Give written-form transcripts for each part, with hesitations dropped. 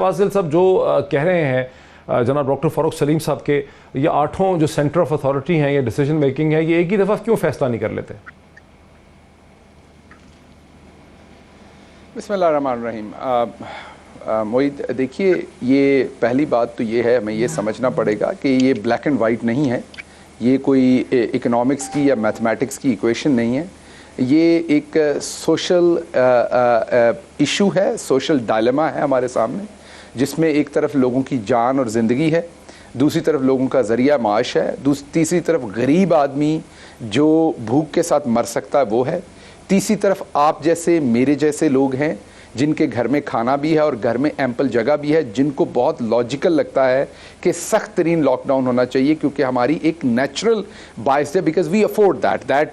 Vasil साहब जो कह रहे हैं जनाब डॉक्टर फ़ारूक सलीम साहब के ये आठों जो सेंटर ऑफ अथॉरिटी हैं, ये डिसीजन मेकिंग है, ये एक ही दफ़ा क्यों फैसला नहीं कर लेते? बिस्मिल्लाहिर्रहमानिर्रहीम। मोईद, देखिए, ये पहली बात तो ये है, हमें ये समझना पड़ेगा कि ये ब्लैक एंड वाइट नहीं है, ये कोई इकोनॉमिक्स की या मैथमेटिक्स की इक्वेशन नहीं है, ये एक सोशल इशू है, सोशल डायलेमा है हमारे सामने, जिसमें एक तरफ लोगों की जान और ज़िंदगी है, दूसरी तरफ लोगों का ज़रिया माश है, तीसरी तरफ गरीब आदमी जो भूख के साथ मर सकता है वो है, तीसरी तरफ आप जैसे मेरे जैसे लोग हैं जिनके घर में खाना भी है और घर में एम्पल जगह भी है, जिनको बहुत लॉजिकल लगता है कि सख्त तरीन लॉकडाउन होना चाहिए क्योंकि हमारी एक नेचुरल बायस है, because we afford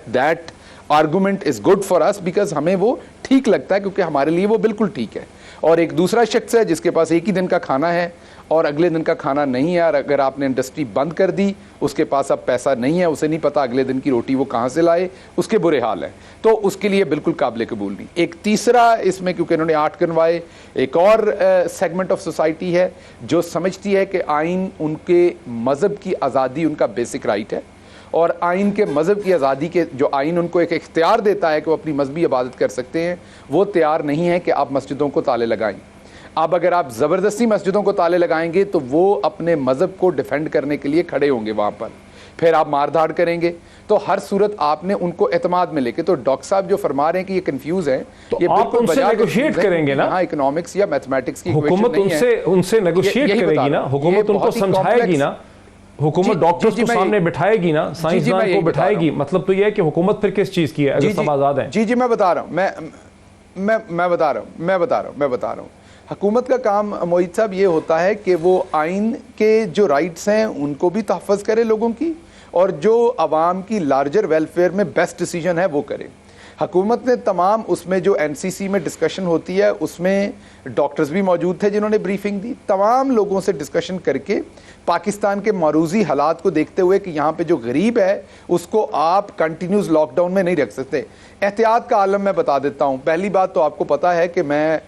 that argument is good for us, because हमें वो ठीक लगता है क्योंकि हमारे लिए वो बिल्कुल ठीक है। और एक दूसरा शख्स है जिसके पास एक ही दिन का खाना है और अगले दिन का खाना नहीं है, और अगर आपने इंडस्ट्री बंद कर दी, उसके पास अब पैसा नहीं है, उसे नहीं पता अगले दिन की रोटी वो कहाँ से लाए, उसके बुरे हाल हैं, तो उसके लिए बिल्कुल काबिल कबूल नहीं। एक तीसरा इसमें, क्योंकि इन्होंने 8 गिनवाए, एक और सेगमेंट ऑफ सोसाइटी है जो समझती है कि आइन उनके मज़हब की आज़ादी उनका बेसिक राइट है, और आइन के मज़हब की आज़ादी के जो आइन उनको एक इख्तियार देता है कि वो अपनी मजहबी इबादत कर सकते हैं, वो तैयार नहीं है कि आप मस्जिदों को ताले लगाएं। अब अगर आप ज़बरदस्ती मस्जिदों को ताले लगाएंगे तो वो अपने मज़हब को डिफेंड करने के लिए खड़े होंगे वहाँ पर, फिर आप मारधाड़ करेंगे, तो हर सूरत आपने उनको एतमाद में लेके, तो डॉक्टर साहब जो फरमा रहे हैं कि ये कंफ्यूज है, तो ये आप उनसे नेगोशिएट करेंगे ना? हाँ, इकोनॉमिक्स या मैथमेटिक्स की हुकूमत उनसे नेगोशिएट करेगी ना, हुकूमत उनको समझाएगी ना, हुकूमत डॉक्टर्स को सामने बिठाएगी ना, साइंसदान को बिठाएगी। मतलब तो ये है कि हुकूमत फिर किस चीज की है अगर सब आजाद है? जी, मैं बता रहा हूँ, मैं बता रहा हूँ हुकूमत का काम मोईद साहब ये होता है कि वो आइन के जो राइट्स हैं उनको भी तहफ़्फ़ुज़ करे लोगों की, और जो अवाम की लार्जर वेलफेयर में बेस्ट डिसीजन है वो करे। हुकूमत ने तमाम उसमें जो NCC में डिस्कशन होती है उसमें डॉक्टर्स भी मौजूद थे जिन्होंने ब्रीफिंग दी, तमाम लोगों से डिस्कशन करके पाकिस्तान के मरूजी हालात को देखते हुए कि यहाँ पे जो गरीब है उसको आप कंटिन्यूस लॉकडाउन में नहीं रख सकते। एहतियात का आलम मैं बता देता हूँ। पहली बात तो आपको पता है कि मैं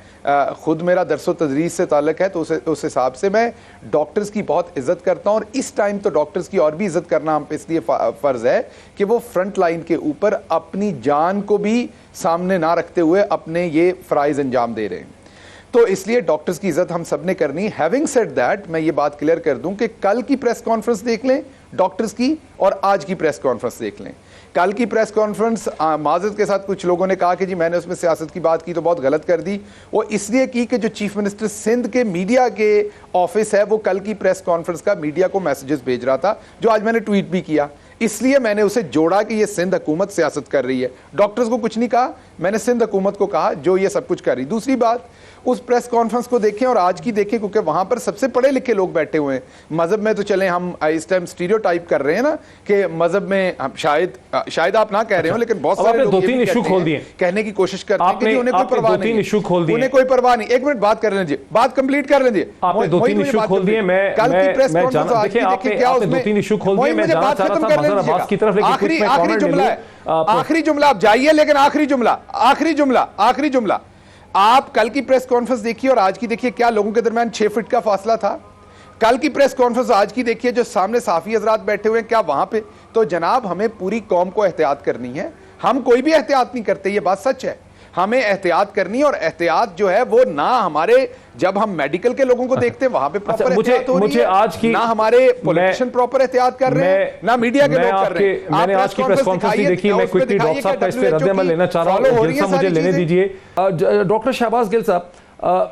ख़ुद मेरा दरसो तदरीस से ताल्लुक़ है, तो उस हिसाब से मैं डॉक्टर्स की बहुत इज़्ज़त करता हूँ, और इस टाइम तो डॉक्टर्स की और भी इज़्ज़त करना हम पे इसलिए फ़र्ज़ है कि वो फ्रंट लाइन के ऊपर अपनी जान को भी सामने ना रखते हुए अपने ये फ़राइज़ अंजाम दे रहे हैं, तो इसलिए डॉक्टर्स की इज़्ज़त हम सब ने करनी। हैविंग सेड दैट, मैं ये बात क्लियर कर दूं कि कल की प्रेस कॉन्फ्रेंस देख लें डॉक्टर्स की और आज की प्रेस कॉन्फ्रेंस देख लें। कल की प्रेस कॉन्फ्रेंस माज़रत के साथ कुछ लोगों ने कहा कि जी मैंने उसमें सियासत की बात की तो बहुत गलत कर दी, वो इसलिए की कि जो चीफ मिनिस्टर सिंध के मीडिया के ऑफिस है वो कल की प्रेस कॉन्फ्रेंस का मीडिया को मैसेजेस भेज रहा था, जो आज मैंने ट्वीट भी किया, इसलिए मैंने उसे जोड़ा कि ये सिंध हुकूमत सियासत कर रही है। डॉक्टर्स को कुछ नहीं कहा, मैंने सिंध हुकूमत को कहा जो ये सब कुछ कर रही। दूसरी बात, उस प्रेस कॉन्फ्रेंस को देखें और आज की देखें, क्योंकि वहां पर सबसे पढ़े लिखे लोग बैठे हुए हैं। मजहब में तो चले हम इस टाइम स्टीरियोटाइप कर रहे हैं ना कि मजहब में शायद आप ना कह रहे हो, लेकिन बहुत सारे लोग 2-3 इशू खोल दिए, कहने की कोशिश करते हैं कि उन्हें कोई परवाह नहीं, उन्हें कोई परवाह नहीं। एक मिनट बात कर लीजिए, बात कंप्लीट कर लीजिए। आपने 2-3 इशू खोल दिए। कल की प्रेस कॉन्फ्रेंस देखिए, आपने 2-3 इशू खोल दिए। मैं जानना चाह रहा था मंजर अब्बास की तरफ, आखिरी जुमला आप जाइए, लेकिन आखिरी जुमला आप कल की प्रेस कॉन्फ्रेंस देखिए और आज की देखिए, क्या लोगों के दरमियान 6 फीट का फासला था? कल की प्रेस कॉन्फ्रेंस आज की देखिए, जो सामने साफी हजरात बैठे हुए हैं, क्या वहां पे? तो जनाब, हमें पूरी कौम को एहतियात करनी है, हम कोई भी एहतियात नहीं करते, ये बात सच है। हमें एहतियात करनी है, और एहतियात जो है वो ना हमारे, जब हम मेडिकल के लोगों को देखते हैं वहां पे प्रॉपर एहतियात हो रही है, आज की ना हमारे पॉलिटिशियन प्रॉपर एहतियात कर रहे हैं, ना मीडिया के लोग कर रहे हैं। मैंने आज की प्रेस कॉन्फ्रेंस देखी, मैं क्विकली डॉक्टर साहब का इस पे रद्द-ए-अमल लेना चाह रहा हूं, गिल साहब मुझे लेने दीजिए। डॉक्टर शहबाज गिल साहब,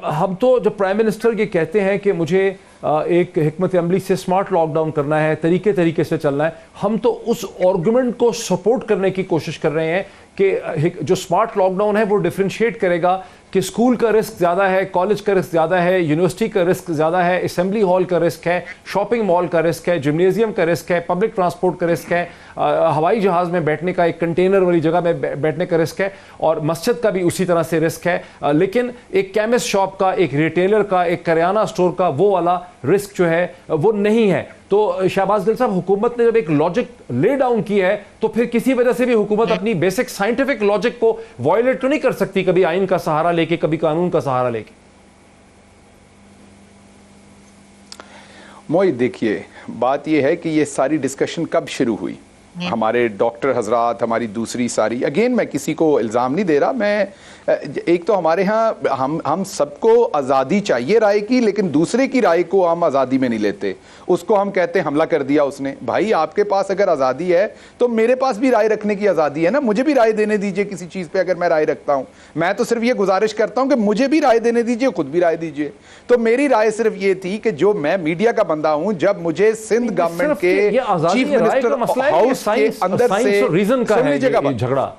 हम तो जब प्राइम मिनिस्टर ये कहते हैं कि मुझे एक हिकमत अमली से स्मार्ट लॉकडाउन करना है, तरीके से चलना है, हम तो उस आर्गुमेंट को सपोर्ट करने की कोशिश कर रहे हैं कि जो स्मार्ट लॉकडाउन है वो डिफरेंशिएट करेगा कि स्कूल का रिस्क ज़्यादा है, कॉलेज का रिस्क ज़्यादा है, यूनिवर्सिटी का रिस्क ज़्यादा है, असेंबली हॉल का रिस्क है, शॉपिंग मॉल का रिस्क है, जिम्नेजियम का रिस्क है, पब्लिक ट्रांसपोर्ट का रिस्क है, हवाई जहाज़ में बैठने का, एक कंटेनर वाली जगह में बैठने का रिस्क है, और मस्जिद का भी उसी तरह से रिस्क है। लेकिन एक केमिस्ट शॉप का, एक रिटेलर का, एक करियाना स्टोर का वो वाला रिस्क जो है वो नहीं है। तो शहबाज गिल साहब, हुकूमत ने जब एक लॉजिक ले डाउन की है तो फिर किसी वजह से भी हुकूमत अपनी बेसिक साइंटिफिक लॉजिक को वायलेट तो नहीं कर सकती, कभी आइन का सहारा लेके, कभी कानून का सहारा लेके? मोहित देखिए, बात यह है कि ये सारी डिस्कशन कब शुरू हुई। हमारे डॉक्टर हजरात, हमारी दूसरी सारी, अगेन मैं किसी को इल्ज़ाम नहीं दे रहा, मैं एक तो हमारे यहाँ हम सबको आज़ादी चाहिए राय की, लेकिन दूसरे की राय को हम आज़ादी में नहीं लेते। उसको हम कहते हैं हमला कर दिया उसने। भाई आपके पास अगर आज़ादी है तो मेरे पास भी राय रखने की आज़ादी है ना, मुझे भी राय देने दीजिए किसी चीज़ पे अगर मैं राय रखता हूँ। मैं तो सिर्फ ये गुजारिश करता हूँ कि मुझे भी राय देने दीजिए, खुद भी राय दीजिए। तो मेरी राय सिर्फ ये थी कि जो मैं मीडिया का बंदा हूँ, जब मुझे सिंध गवर्नमेंट के चीफ मिनिस्टर हाउस के अंदर से रीजन का है झगड़ा,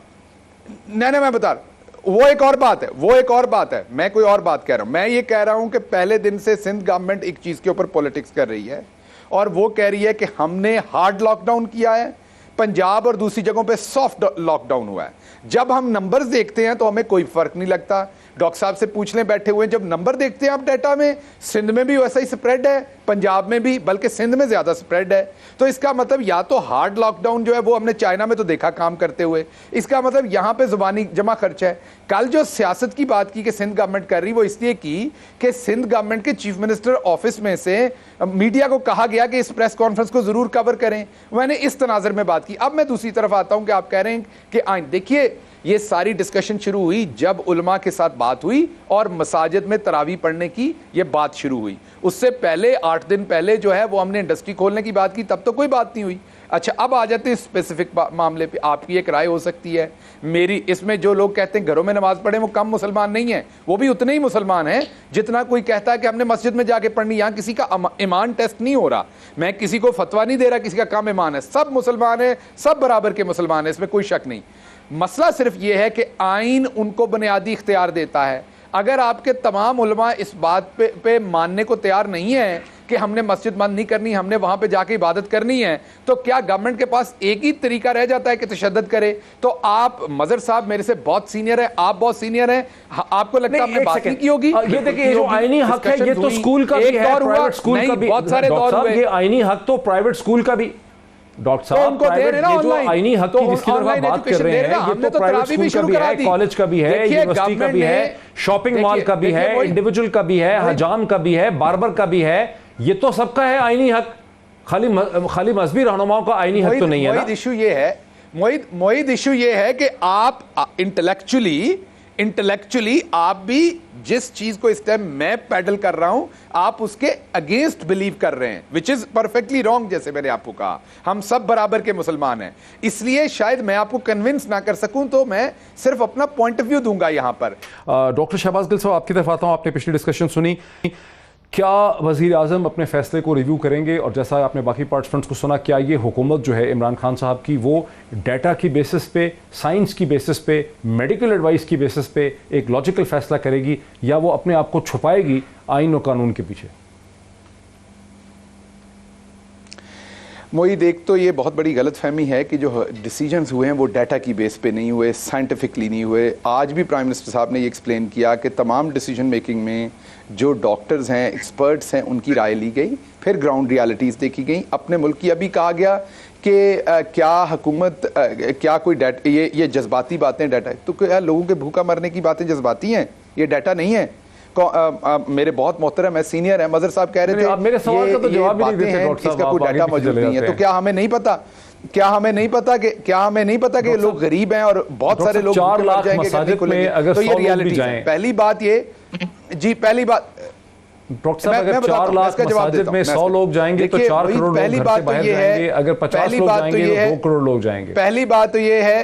नहीं मैं बता रहा, वो एक और बात है, वो एक और बात है। मैं कोई और बात कह रहा हूं। मैं ये कह रहा हूं कि पहले दिन से सिंध गवर्नमेंट एक चीज के ऊपर पॉलिटिक्स कर रही है और वो कह रही है कि हमने हार्ड लॉकडाउन किया है, पंजाब और दूसरी जगहों पे सॉफ्ट लॉकडाउन हुआ है। जब हम नंबर्स देखते हैं तो हमें कोई फर्क नहीं लगता। डॉक्टर साहब से पूछ लें बैठे हुए, जब नंबर देखते हैं आप डेटा में, सिंध में भी वैसा ही स्प्रेड है, पंजाब में भी, बल्कि सिंध में ज्यादा स्प्रेड है। तो इसका मतलब या तो हार्ड लॉकडाउन जो है वो हमने चाइना में तो देखा काम करते हुए, इसका मतलब यहां पे जुबानी जमा खर्च है। कल जो सियासत की बात की कि सिंध गवर्नमेंट कर रही, वो इसलिए की कि सिंध गवर्नमेंट के चीफ मिनिस्टर ऑफिस में से मीडिया को कहा गया कि इस प्रेस कॉन्फ्रेंस को जरूर कवर करें। मैंने इस तनाजर में बात की। अब मैं दूसरी तरफ आता हूं कि आप कह रहे हैं कि आइन, देखिए ये सारी डिस्कशन शुरू हुई जब उलमा के साथ बात हुई और मसाजिद में तरावी पढ़ने की ये बात शुरू हुई। उससे पहले 8 दिन पहले जो है वो हमने इंडस्ट्री खोलने की बात की, तब तो कोई बात नहीं हुई। अच्छा, अब आ जाते हैं स्पेसिफिक मामले पे। आपकी एक राय हो सकती है, मेरी इसमें जो लोग कहते हैं घरों में नमाज पढ़े वो कम मुसलमान नहीं है, वो भी उतने ही मुसलमान हैं जितना कोई कहता है कि हमने मस्जिद में जाके पढ़नी। यहाँ किसी का ईमान टेस्ट नहीं हो रहा, मैं किसी को फतवा नहीं दे रहा किसी का कम ईमान है, सब मुसलमान है, सब बराबर के मुसलमान है, इसमें कोई शक नहीं। मसला सिर्फ यह है कि आइन उनको बुनियादी इख्तियार देता है। अगर आपके तमाम उलमा इस बात पे मानने को तैयार नहीं है कि हमने मस्जिद बंद नहीं करनी, हमने वहां पे जाके इबादत करनी है, तो क्या गवर्नमेंट के पास एक ही तरीका रह जाता है कि तशद्दुद करे? तो आप मजहर साहब मेरे से बहुत सीनियर है, आप बहुत सीनियर हैं, आपको लगता है आपने बात नहीं की होगी? ये देखिए, जो आईनी हक है ये तो स्कूल का भी है, प्राइवेट स्कूल का भी, बहुत सारे दौर हुए। ये आईनी हक तो प्राइवेट स्कूल का भी, डॉक्टर साहब, प्राइवेट ये जो आईनी हक की जिसकी तरफ आप बात कर रहे हैं, ये तो प्राइवेट स्कूल का भी है, कॉलेज का भी है, यूनिवर्सिटी का भी है, शॉपिंग मॉल का भी है, इंडिविजुअल का भी है, हजाम का भी है, बार्बर का भी है, ये तो सबका है आईनी हक। खाली मजहबी रहनुमाओं का आईनी हक तो नहीं है ना। इशू ये है मोहित, इशू ये है कि आप इंटेलेक्चुअली आप भी जिस चीज को इस टाइम मैं पैडल कर रहा हूं, आप उसके अगेंस्ट बिलीव कर रहे हैं, विच इज परफेक्टली रॉन्ग। जैसे मैंने आपको कहा, हम सब बराबर के मुसलमान हैं, इसलिए शायद मैं आपको कन्विंस ना कर सकूं, तो मैं सिर्फ अपना पॉइंट ऑफ व्यू दूंगा यहां पर। डॉक्टर शहबाज गिल साहब, आपकी तरफ आता हूं। आपने पिछली डिस्कशन सुनी, क्या वज़ीर आज़म अपने फैसले को रिव्यू करेंगे? और जैसा आपने बाकी पार्टिसिपेंट्स को सुना, क्या ये हुकूमत जो है इमरान खान साहब की, वो डाटा की बेसिस पे, साइंस की बेसिस पे, मेडिकल एडवाइस की बेसिस पे एक लॉजिकल फैसला करेगी, या वो अपने आप को छुपाएगी आइन और कानून के पीछे? मोहित, एक तो ये बहुत बड़ी गलतफहमी है कि जो डिसीजंस हुए हैं वो डाटा की बेस पे नहीं हुए, साइंटिफिकली नहीं हुए। आज भी प्राइम मिनिस्टर साहब ने ये एक्सप्लेन किया कि तमाम डिसीजन मेकिंग में जो डॉक्टर्स हैं, एक्सपर्ट्स हैं, उनकी राय ली गई, फिर ग्राउंड रियलिटीज़ देखी गई। अपने मुल्क की अभी कहा गया कि क्या हुकूमत क्या कोई डाटा, ये जज्बाती बातें डाटा, तो क्या लोगों के भूखा मरने की बातें जज्बाती हैं? ये डाटा नहीं है। मेरे बहुत मोहतरम है, सीनियर है, मजहर साहब कह रहे थे, मेरे सवाल का तो जवाब ही नहीं देते डॉक्टर साहब, इसका कोई डाटा मौजूद नहीं है। तो क्या हमें नहीं पता, क्या हमें नहीं पता कि लोग गरीब हैं और बहुत सारे लोग 4 लाख मसाजिद में अगर 100 लोग भी जाएं। पहली बात ये पहली बात डॉक्टर साहब, अगर 4 लाख मसाजिद में 100 लोग जाएंगे तो 4 करोड़ लोग घर से बाहर जाएंगे, अगर 50 लोग जाएंगे तो 2 करोड़ लोग जाएंगे। पहली बात तो ये है,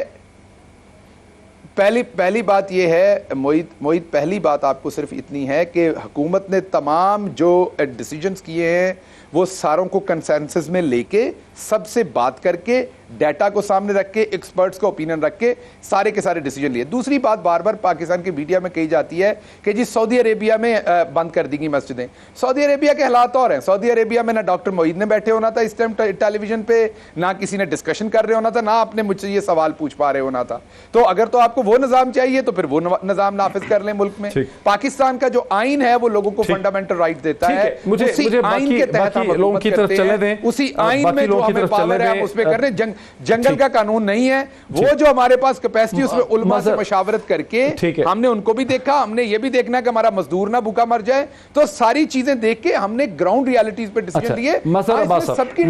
पहली बात यह है मोहित, पहली बात आपको सिर्फ इतनी है कि हुकूमत ने तमाम जो डिसीजंस किए हैं वो सारों को कंसेंसस में लेके, सबसे बात करके, डाटा को सामने रख के, एक्सपर्ट्स को ओपिनियन रख के सारे के सारे डिसीजन लिए। दूसरी बात बार बार पाकिस्तान के मीडिया में कही जाती है कि जी सऊदी अरेबिया में बंद कर दी गई मस्जिदें। सऊदी अरेबिया के हालात और हैं। सऊदी अरेबिया में ना डॉक्टर मोईद ने बैठे होना था इस टाइम टेलीविजन पे, ना किसी ने डिस्कशन कर रहे होना था, ना आपने मुझसे ये सवाल पूछ पा रहे होना था। तो अगर तो आपको वो निजाम चाहिए तो फिर वो निजाम नाफिज कर लें मुल्क में। पाकिस्तान का जो आइन है वो लोगों को फंडामेंटल राइट देता है, मुझे आइन के तहत लोगों की तरफ चले दें, उसी आइन में जो हमें पावर है हम उस पे कर रहे हैं। जंगल का कानून नहीं है। वो जो हमारे पास कैपेसिटी उसमें उलमा से मशावरत करके हमने उनको भी देखा, हमने ये भी देखना कि हमारा मजदूर ना भूखा मर जाए। तो सारी चीजें देख के हमने ग्राउंड रियलिटीज पे डिसीजन लिए। सबकी